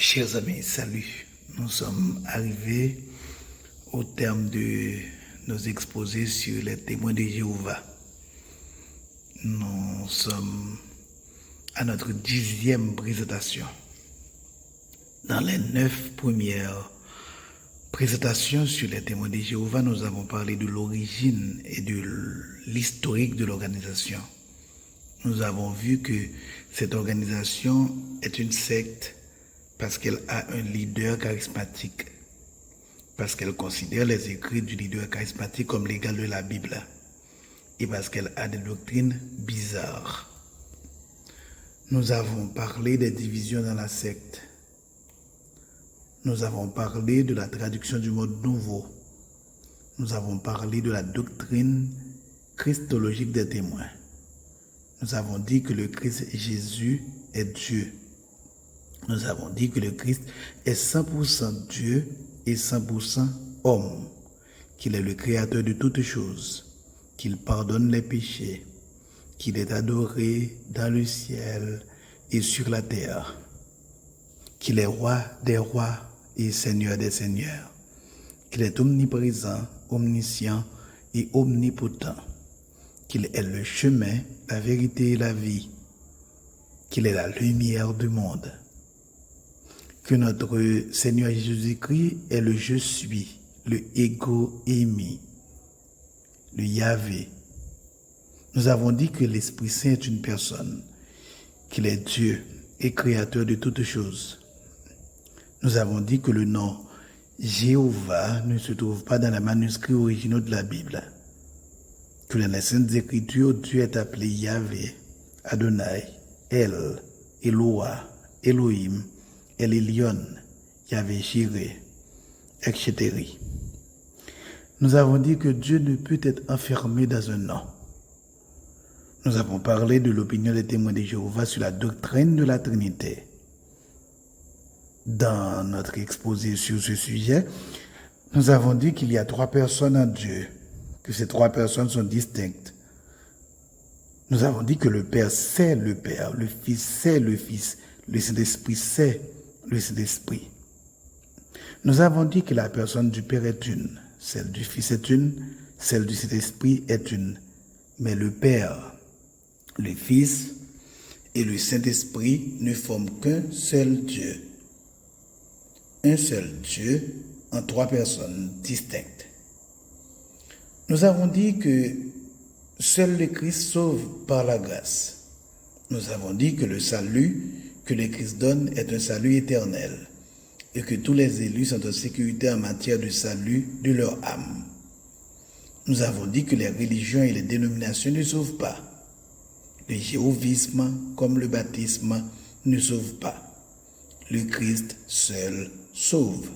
Chers amis, salut. Nous sommes arrivés au terme de nos exposés sur les témoins de Jéhovah. Nous sommes à notre 10e présentation. Dans les 9 premières présentations sur les témoins de Jéhovah, nous avons parlé de l'origine et de l'historique de l'organisation. Nous avons vu que cette organisation est une secte parce qu'elle a un leader charismatique, parce qu'elle considère les écrits du leader charismatique comme l'égal de la Bible, et parce qu'elle a des doctrines bizarres. Nous avons parlé des divisions dans la secte. Nous avons parlé de la traduction du mode nouveau. Nous avons parlé de la doctrine christologique des témoins. Nous avons dit que le Christ Jésus est Dieu. Nous avons dit que le Christ est 100% Dieu et 100% homme, qu'il est le créateur de toutes choses, qu'il pardonne les péchés, qu'il est adoré dans le ciel et sur la terre, qu'il est roi des rois et seigneur des seigneurs, qu'il est omniprésent, omniscient et omnipotent, qu'il est le chemin, la vérité et la vie, qu'il est la lumière du monde, que notre Seigneur Jésus-Christ est le Je suis, le Ego Émi, le Yahvé. Nous avons dit que l'Esprit Saint est une personne, qu'il est Dieu et créateur de toutes choses. Nous avons dit que le nom Jéhovah ne se trouve pas dans les manuscrits originaux de la Bible, que dans les Saintes Écritures, Dieu est appelé Yahvé, Adonai, El, Eloah, Elohim, El Elyon, Yahvé Jireh, etc. Nous avons dit que Dieu ne peut être enfermé dans un nom. Nous avons parlé de l'opinion des témoins de Jéhovah sur la doctrine de la Trinité. Dans notre exposé sur ce sujet, nous avons dit qu'il y a 3 personnes en Dieu, que ces 3 personnes sont distinctes. Nous avons dit que le Père c'est le Père, le Fils c'est le Fils, le Saint-Esprit c'est le Saint-Esprit. Nous avons dit que la personne du Père est une, celle du Fils est une, celle du Saint-Esprit est une. Mais le Père, le Fils et le Saint-Esprit ne forment qu'un seul Dieu. Un seul Dieu en 3 personnes distinctes. Nous avons dit que seul le Christ sauve par la grâce. Nous avons dit que le salut que le Christ donne est un salut éternel et que tous les élus sont en sécurité en matière de salut de leur âme. Nous avons dit que les religions et les dénominations ne sauvent pas. Le jéhovisme comme le baptisme ne sauvent pas. Le Christ seul sauve.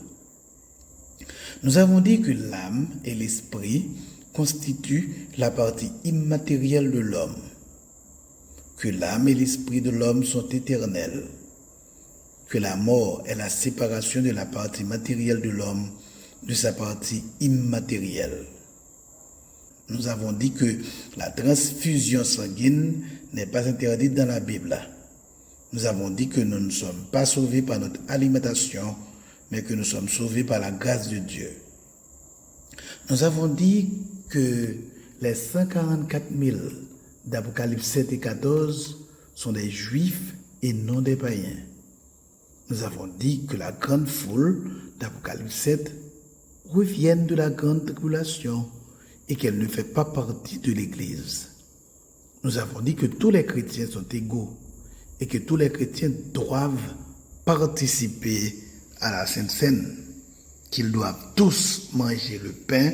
Nous avons dit que l'âme et l'esprit constituent la partie immatérielle de l'homme, que l'âme et l'esprit de l'homme sont éternels, que la mort est la séparation de la partie matérielle de l'homme de sa partie immatérielle. Nous avons dit que la transfusion sanguine n'est pas interdite dans la Bible. Nous avons dit que nous ne sommes pas sauvés par notre alimentation, mais que nous sommes sauvés par la grâce de Dieu. Nous avons dit que les 144 000 d'Apocalypse 7 et 14 sont des juifs et non des païens. Nous avons dit que la grande foule d'Apocalypse 7 reviennent de la grande tribulation et qu'elle ne fait pas partie de l'Église. Nous avons dit que tous les chrétiens sont égaux et que tous les chrétiens doivent participer à la Sainte Seine, qu'ils doivent tous manger le pain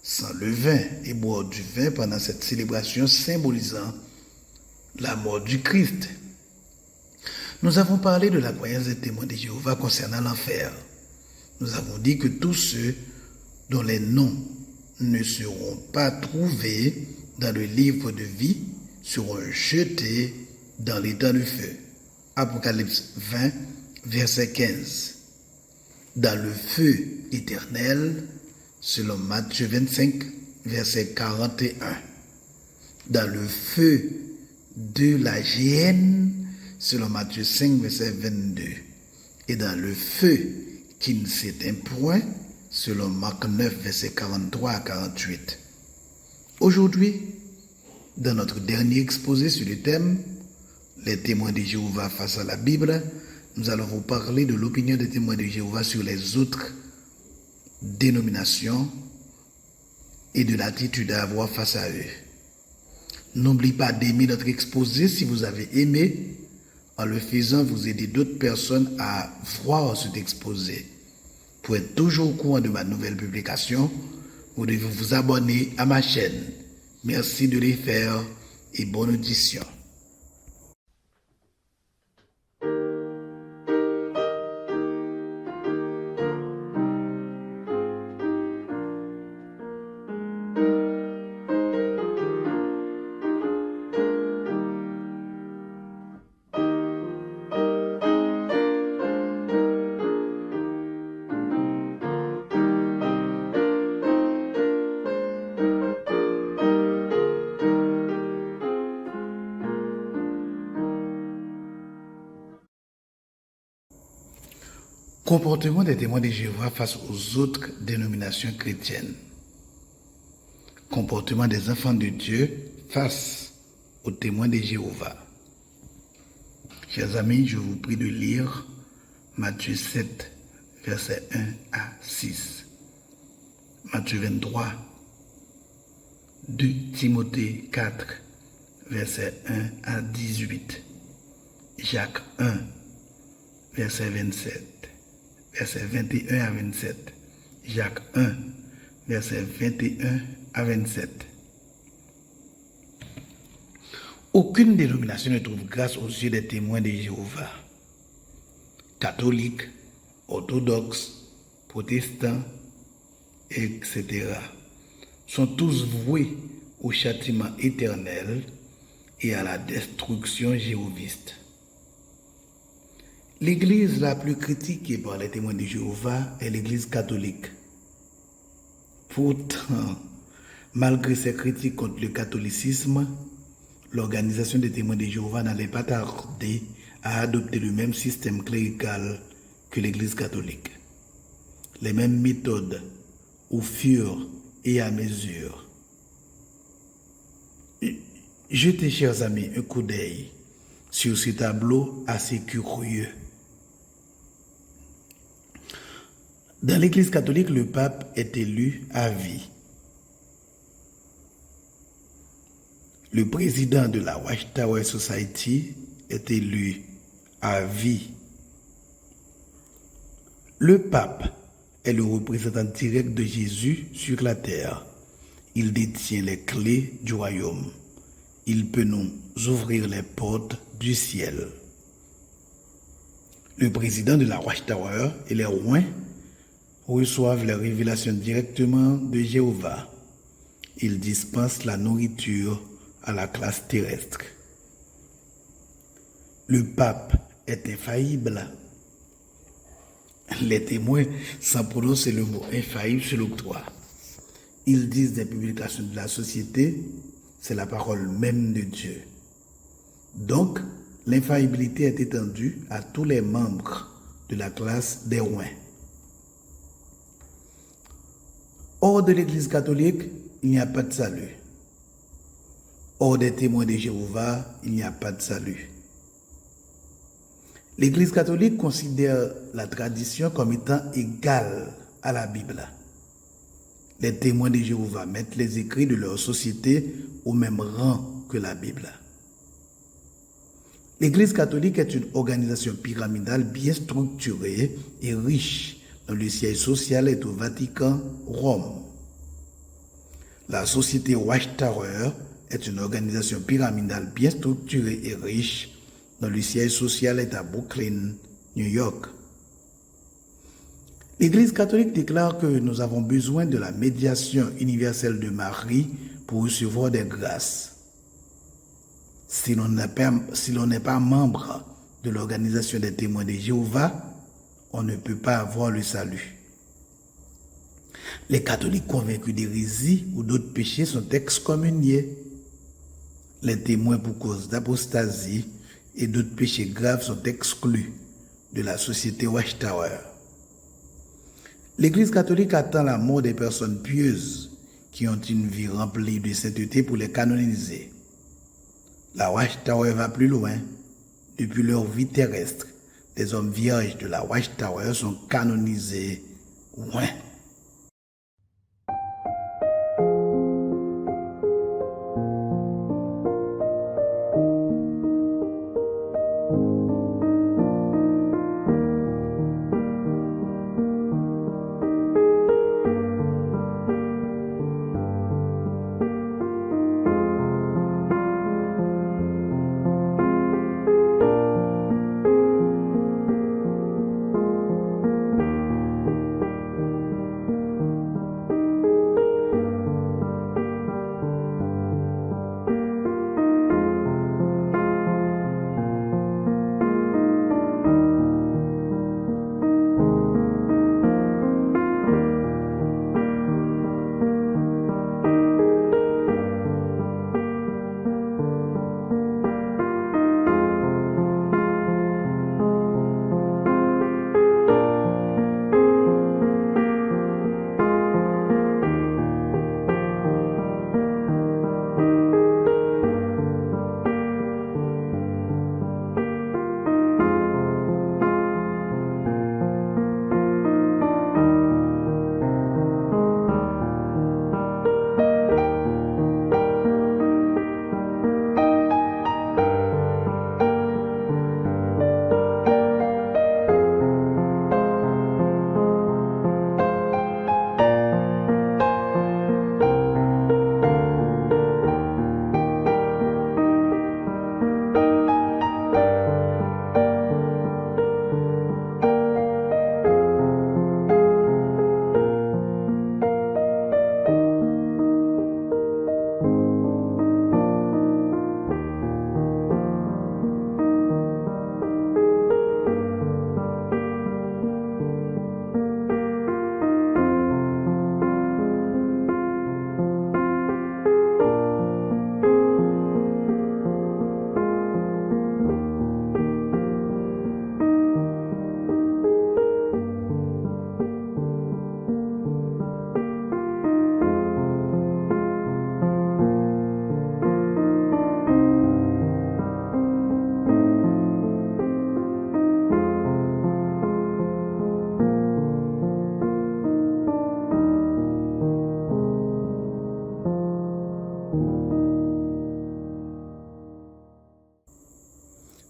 sans levain et boire du vin pendant cette célébration symbolisant la mort du Christ. Nous avons parlé de la croyance des témoins de Jéhovah concernant l'enfer. Nous avons dit que tous ceux dont les noms ne seront pas trouvés dans le livre de vie seront jetés dans l'étang de feu. Apocalypse 20, verset 15. Dans le feu éternel, selon Matthieu 25, verset 41. Dans le feu de la géhenne, selon Matthieu 5, verset 22. et dans le feu qui ne s'éteint point, selon Marc 9, versets 43 à 48. Aujourd'hui, dans notre dernier exposé sur le thème « Les témoins de Jéhovah face à la Bible », nous allons vous parler de l'opinion des témoins de Jéhovah sur les autres dénominations et de l'attitude à avoir face à eux. N'oubliez pas d'aimer notre exposé si vous avez aimé. En le faisant, vous aidez d'autres personnes à voir cet exposé. Pour être toujours au courant de ma nouvelle publication, vous devez vous abonner à ma chaîne. Merci de le faire et bonne audition. Comportement des témoins de Jéhovah face aux autres dénominations chrétiennes. Comportement des enfants de Dieu face aux témoins de Jéhovah. Chers amis, je vous prie de lire Matthieu 7, versets 1 à 6. Matthieu 23, 2 Timothée 4, versets 1 à 18. Jacques 1, verset 27. Versets 21 à 27. Jacques 1, versets 21 à 27. Aucune dénomination ne trouve grâce aux yeux des témoins de Jéhovah. Catholiques, orthodoxes, protestants, etc. sont tous voués au châtiment éternel et à la destruction jéhoviste. L'église la plus critiquée par les témoins de Jéhovah est l'église catholique. Pourtant, malgré ces critiques contre le catholicisme, l'organisation des témoins de Jéhovah n'allait pas tarder à adopter le même système clérical que l'église catholique. Les mêmes méthodes, au fur et à mesure. Jetez, chers amis, un coup d'œil sur ce tableau assez curieux. Dans l'Église catholique, le pape est élu à vie. Le président de la Watchtower Society est élu à vie. Le pape est le représentant direct de Jésus sur la terre. Il détient les clés du royaume. Il peut nous ouvrir les portes du ciel. Le président de la Watchtower et les rois reçoivent les révélations directement de Jéhovah. Ils dispensent la nourriture à la classe terrestre. Le pape est infaillible. Les témoins, sans prononcer le mot infaillible, se l'octroient. Ils disent des publications de la société, c'est la parole même de Dieu. Donc, l'infaillibilité est étendue à tous les membres de la classe des rois. Hors de l'Église catholique, il n'y a pas de salut. Hors des témoins de Jéhovah, il n'y a pas de salut. L'Église catholique considère la tradition comme étant égale à la Bible. Les témoins de Jéhovah mettent les écrits de leur société au même rang que la Bible. L'Église catholique est une organisation pyramidale bien structurée et riche, dont le siège social est au Vatican, Rome. La société Watchtower est une organisation pyramidale bien structurée et riche, dont le siège social est à Brooklyn, New York. L'Église catholique déclare que nous avons besoin de la médiation universelle de Marie pour recevoir des grâces. Si l'on n'est pas membre de l'organisation des témoins de Jéhovah, on ne peut pas avoir le salut. Les catholiques convaincus d'hérésie ou d'autres péchés sont excommuniés. Les témoins pour cause d'apostasie et d'autres péchés graves sont exclus de la société Watchtower. L'Église catholique attend la mort des personnes pieuses qui ont une vie remplie de sainteté pour les canoniser. La Watchtower va plus loin. Depuis leur vie terrestre, des hommes vierges de la Watchtower sont canonisés loin.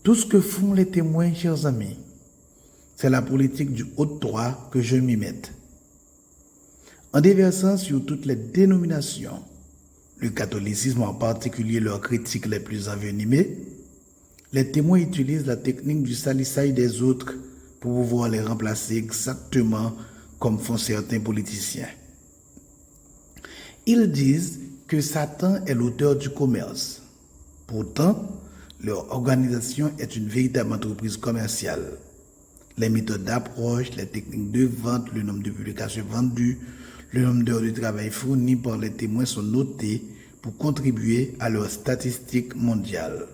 Tout ce que font les témoins, chers amis, c'est la politique du haut droit que je m'y mette. En déversant sur toutes les dénominations, le catholicisme en particulier leurs critiques les plus envenimées, les témoins utilisent la technique du salissage des autres pour pouvoir les remplacer exactement comme font certains politiciens. Ils disent que Satan est l'auteur du commerce. Pourtant, leur organisation est une véritable entreprise commerciale. Les méthodes d'approche, les techniques de vente, le nombre de publications vendues, le nombre d'heures de travail fournies par les témoins sont notés pour contribuer à leurs statistiques mondiales.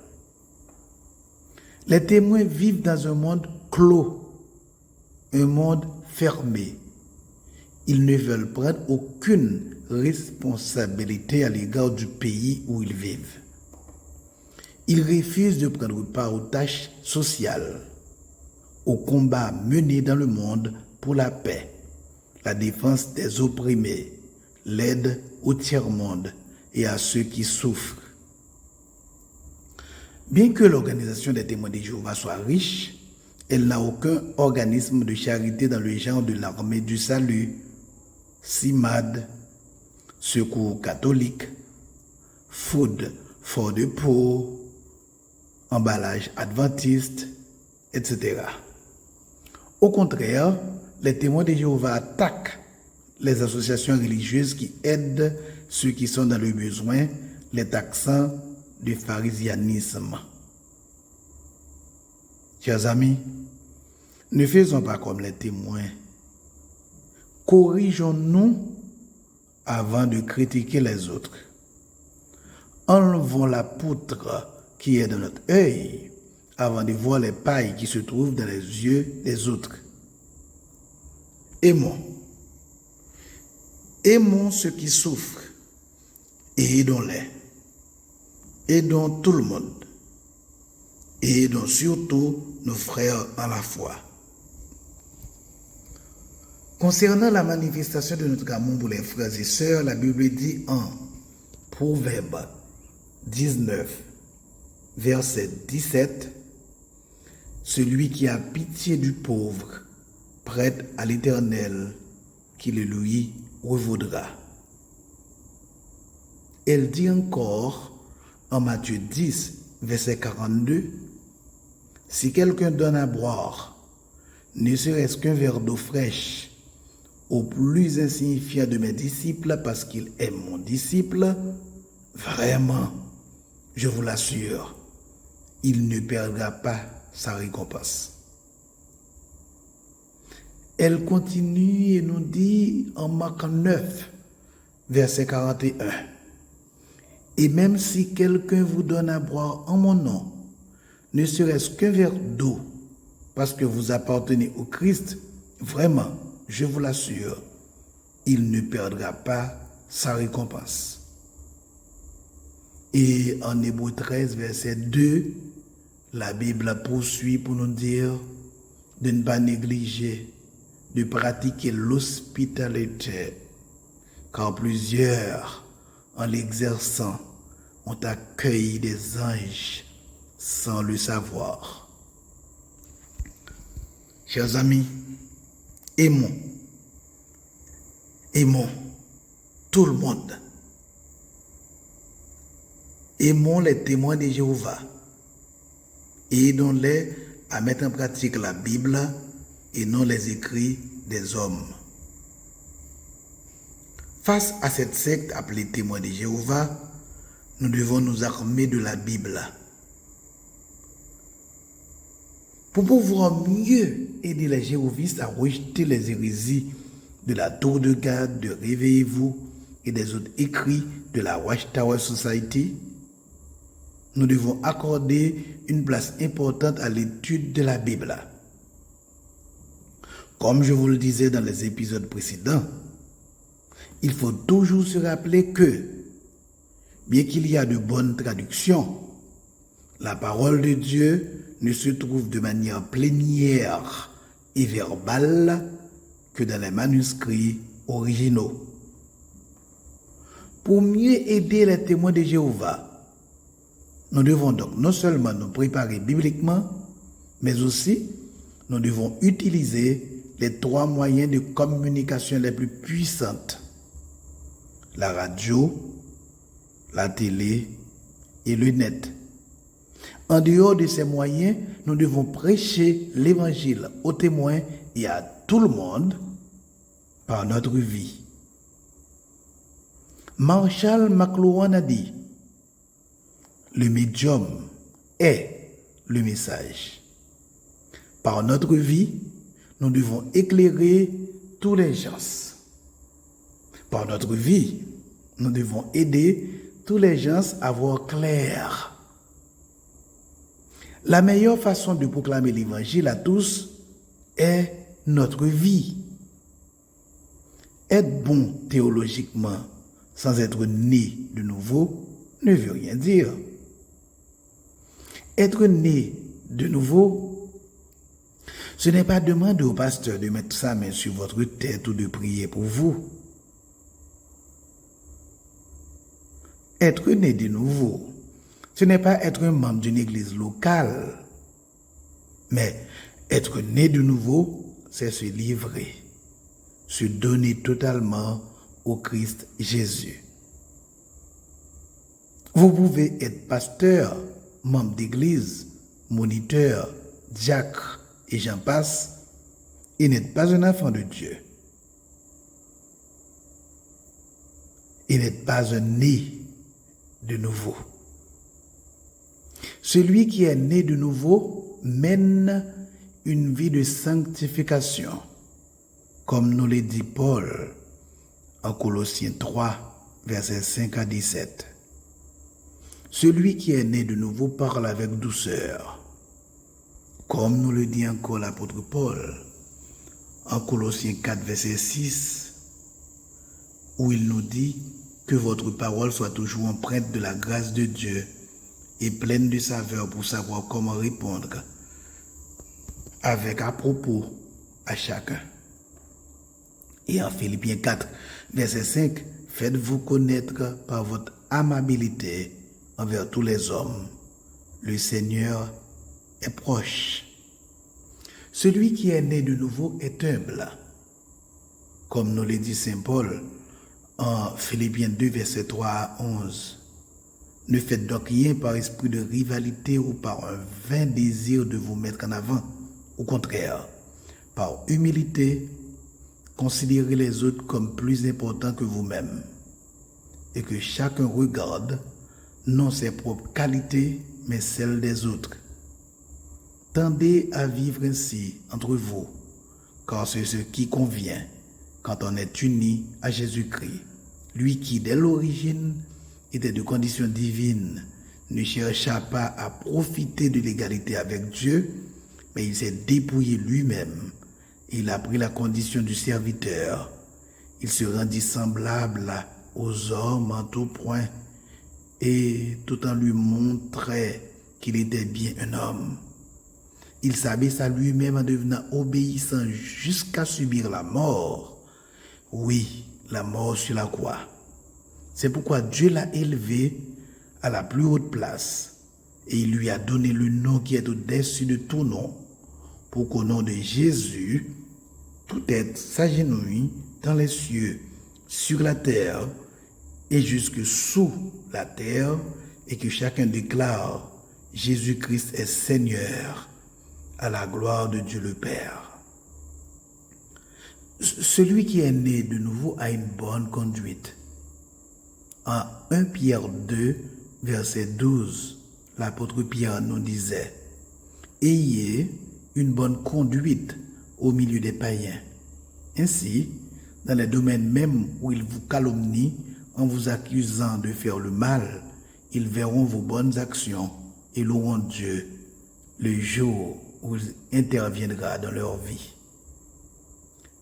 Les témoins vivent dans un monde clos, un monde fermé. Ils ne veulent prendre aucune responsabilité à l'égard du pays où ils vivent. Ils refusent de prendre part aux tâches sociales, aux combats menés dans le monde pour la paix, la défense des opprimés, l'aide au tiers-monde et à ceux qui souffrent. Bien que l'organisation des témoins de Jéhovah soit riche, elle n'a aucun organisme de charité dans le genre de l'armée du salut, CIMAD, Secours catholique, Food for the Poor, Emballage adventiste, etc. Au contraire, les témoins de Jéhovah attaquent les associations religieuses qui aident ceux qui sont dans le besoin, les taxant de pharisianisme. Chers amis, ne faisons pas comme les témoins. Corrigeons-nous avant de critiquer les autres. Enlevons la poutre qui est dans notre œil avant de voir les pailles qui se trouvent dans les yeux des autres. Aimons. Aimons ceux qui souffrent et aidons-les. Aidons tout le monde et aidons surtout nos frères en la foi. Concernant la manifestation de notre amour pour les frères et sœurs, la Bible dit en Proverbe 19, verset 17, « Celui qui a pitié du pauvre prête à l'Éternel qui le lui revaudra. » Elle dit encore en Matthieu 10, verset 42, « Si quelqu'un donne à boire, ne serait-ce qu'un verre d'eau fraîche, au plus insignifiant de mes disciples parce qu'il est mon disciple, vraiment, je vous l'assure, il ne perdra pas sa récompense. » Elle continue et nous dit en Marc 9, verset 41, « Et même si quelqu'un vous donne à boire en mon nom, ne serait-ce qu'un verre d'eau, parce que vous appartenez au Christ, vraiment, je vous l'assure, il ne perdra pas sa récompense. » Et en Hébreux 13, verset 2, la Bible poursuit pour nous dire de ne pas négliger de pratiquer l'hospitalité, car plusieurs, en l'exerçant, ont accueilli des anges sans le savoir. Chers amis, aimons tout le monde. Aimons les témoins de Jéhovah et aidons-les à mettre en pratique la Bible et non les écrits des hommes. Face à cette secte appelée témoins de Jéhovah, nous devons nous armer de la Bible. Pour pouvoir mieux aider les jéhovistes à rejeter les hérésies de la Tour de Garde, de Réveillez-vous et des autres écrits de la Watchtower Society, nous devons accorder une place importante à l'étude de la Bible. Comme je vous le disais dans les épisodes précédents, il faut toujours se rappeler que, bien qu'il y a de bonnes traductions, la parole de Dieu ne se trouve de manière plénière et verbale que dans les manuscrits originaux. Pour mieux aider les témoins de Jéhovah, nous devons donc non seulement nous préparer bibliquement, mais aussi nous devons utiliser les 3 moyens de communication les plus puissantes: la radio, la télé et le net. En dehors de ces moyens, nous devons prêcher l'évangile aux témoins et à tout le monde par notre vie. Marshall McLuhan a dit: le médium est le message. Par notre vie, nous devons éclairer tous les gens. Par notre vie, nous devons aider tous les gens à voir clair. La meilleure façon de proclamer l'évangile à tous est notre vie. Être bon théologiquement sans être né de nouveau ne veut rien dire. Être né de nouveau, ce n'est pas demander au pasteur de mettre sa main sur votre tête ou de prier pour vous. Être né de nouveau, ce n'est pas être un membre d'une église locale, mais être né de nouveau, c'est se livrer, se donner totalement au Christ Jésus. Vous pouvez être pasteur, membre d'église, moniteur, diacre et j'en passe, et n'êtes pas un enfant de Dieu. Et n'êtes pas un né de nouveau. Celui qui est né de nouveau mène une vie de sanctification, comme nous le dit Paul en Colossiens 3, versets 5 à 17. Celui qui est né de nouveau parle avec douceur, Comme nous le dit encore l'apôtre Paul en Colossiens 4, verset 6, où il nous dit que votre parole soit toujours empreinte de la grâce de Dieu et pleine de saveur pour savoir comment répondre avec à propos à chacun. Et en Philippiens 4, verset 5, faites-vous connaître par votre amabilité envers tous les hommes. Le Seigneur est proche. Celui qui est né de nouveau est humble. Comme nous le dit Saint Paul en Philippiens 2, verset 3 à 11. Ne faites donc rien par esprit de rivalité ou par un vain désir de vous mettre en avant. Au contraire, par humilité, considérez les autres comme plus importants que vous-même et que chacun regarde non ses propres qualités, mais celles des autres. Tendez à vivre ainsi entre vous, car c'est ce qui convient quand on est uni à Jésus-Christ, lui qui, dès l'origine, était de condition divine, ne chercha pas à profiter de l'égalité avec Dieu, mais il s'est dépouillé lui-même. Il a pris la condition du serviteur. Il se rendit semblable aux hommes en tout point, et tout en lui montrait qu'il était bien un homme. Il s'abaissa lui-même en devenant obéissant jusqu'à subir la mort. Oui, la mort sur la croix. C'est pourquoi Dieu l'a élevé à la plus haute place et il lui a donné le nom qui est au-dessus de tout nom, pour qu'au nom de Jésus, tout être s'agenouille dans les cieux, sur la terre et jusque sous la terre, et que chacun déclare Jésus-Christ est Seigneur, à la gloire de Dieu le Père. Celui qui est né de nouveau a une bonne conduite. En 1 Pierre 2, verset 12, l'apôtre Pierre nous disait « Ayez une bonne conduite au milieu des païens. Ainsi, dans les domaines même où ils vous calomnient en vous accusant de faire le mal, ils verront vos bonnes actions et loueront Dieu le jour où il interviendra dans leur vie.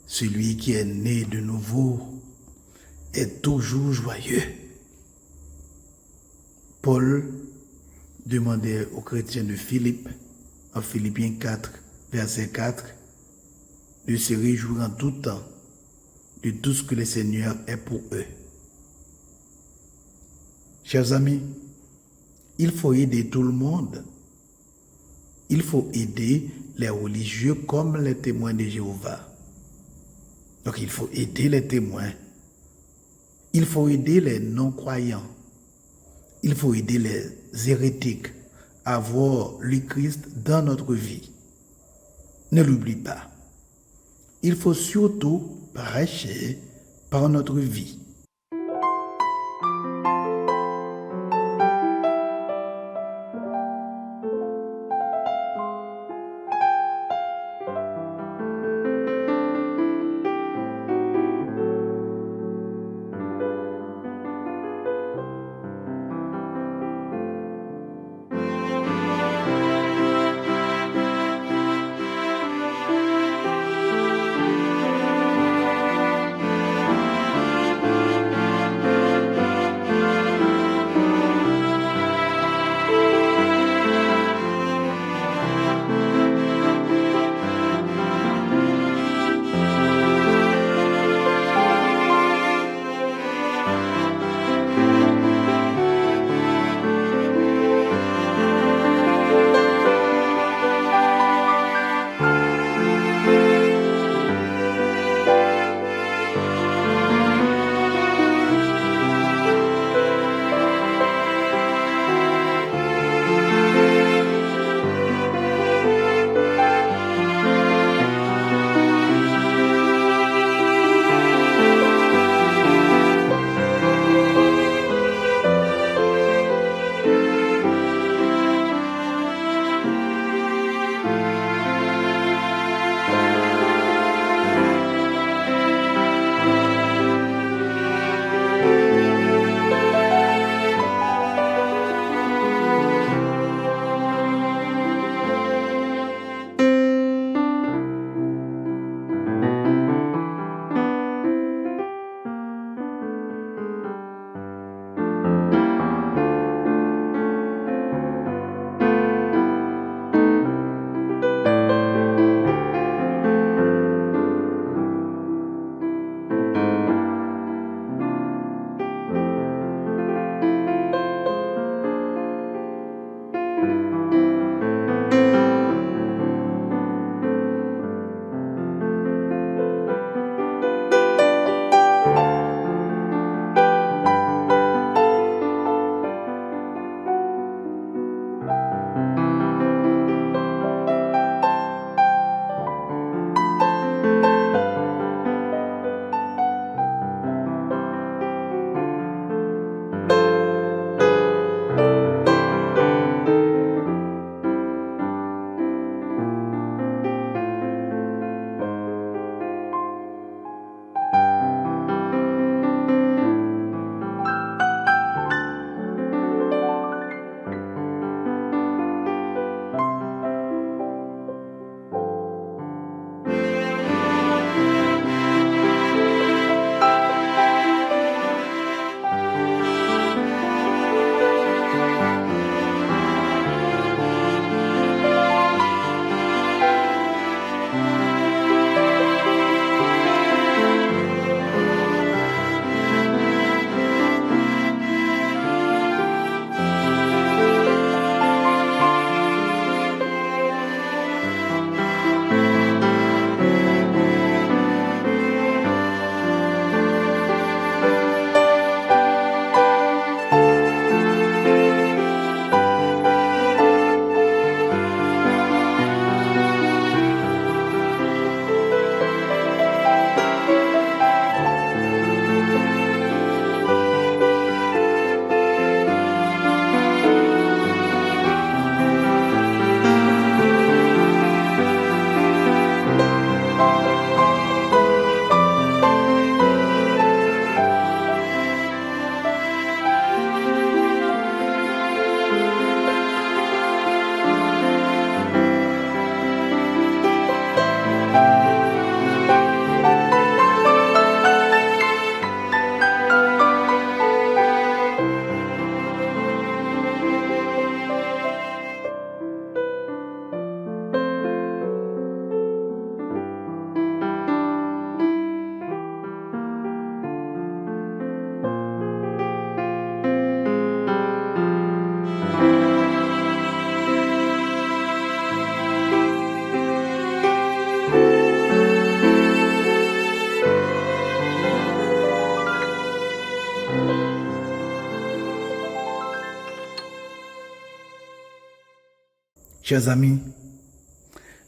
Celui qui est né de nouveau est toujours joyeux. » Paul demandait aux chrétiens de Philippe, en Philippiens 4, verset 4, de se réjouir en tout temps de tout ce que le Seigneur est pour eux. Chers amis, il faut aider tout le monde. Il faut aider les religieux comme les témoins de Jéhovah. Donc il faut aider les témoins. Il faut aider les non-croyants. Il faut aider les hérétiques à voir le Christ dans notre vie. Ne l'oublie pas. Il faut surtout prêcher par notre vie. Chers amis,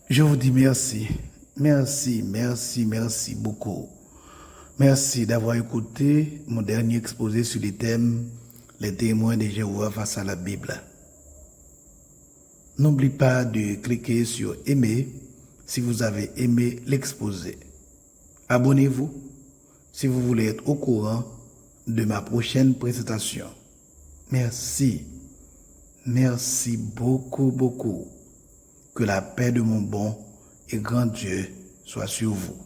je vous dis merci. Merci, merci, merci beaucoup. Merci d'avoir écouté mon dernier exposé sur les thèmes Les témoins de Jéhovah face à la Bible. N'oublie pas de cliquer sur aimer si vous avez aimé l'exposé. Abonnez-vous si vous voulez être au courant de ma prochaine présentation. Merci. Merci beaucoup, beaucoup. Que la paix de mon bon et grand Dieu soit sur vous.